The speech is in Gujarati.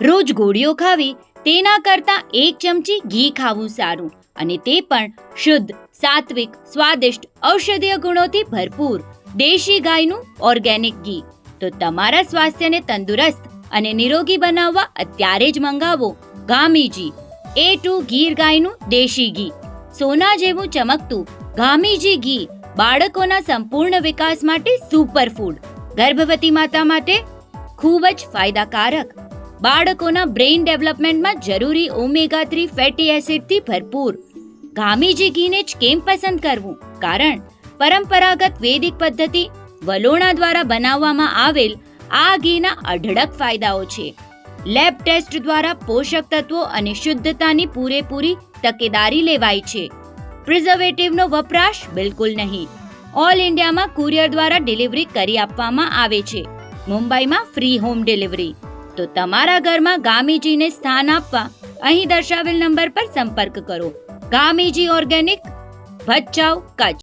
રોજ ગોળીઓ ખાવી તેના કરતાં 1 ચમચી ઘી ખાવું સારું, અને તે પણ શુદ્ધ, સાત્વિક, સ્વાદિષ્ટ, ઔષધીય ગુણોથી ભરપૂર દેશી ગાયનું ઓર્ગેનિક ઘી. તો તમારા સ્વાસ્થ્યને તંદુરસ્ત અને નિરોગી બનાવવા અત્યારે જ મંગાવો ગામીજી A2 ગીર ગાયનું દેશી ઘી. સોના જેવું ચમકતું ગામીજી ઘી બાળકોના સંપૂર્ણ વિકાસ માટે સુપરફૂડ, ગર્ભવતી માતા માટે ખૂબ જ ફાયદાકારક, બાળકોના બ્રેઇન ડેવલપમેન્ટમાં જરૂરી ઓમેગા 3 ફેટી એસિડથી ભરપૂર. ગામીજી ઘીને જ કેમ પસંદ કરવું? કારણ પરંપરાગત વૈદિક પદ્ધતિ વલોણા દ્વારા બનાવવામાં આવેલ આ ઘીના અઢળક ફાયદાઓ છે. લેબ ટેસ્ટ દ્વારા પોષક તત્વો અને શુદ્ધતાની પૂરેપૂરી તકેદારી લેવાય છે. પ્રિઝર્વેટિવનો વપરાશ બિલકુલ નહીં. ઓલ ઇન્ડિયામાં કુરિયર દ્વારા ડિલિવરી કરી આપવામાં આવે છે. મુંબઈમાં ફ્રી હોમ ડિલિવરી. તો તમારા ઘરમાં ગામીજીને સ્થાન આપવા અહીં દર્શાવેલ નંબર પર સંપર્ક કરો. ગામીજી ઓર્ગેનિક, ભચાઉ, કચ્છ.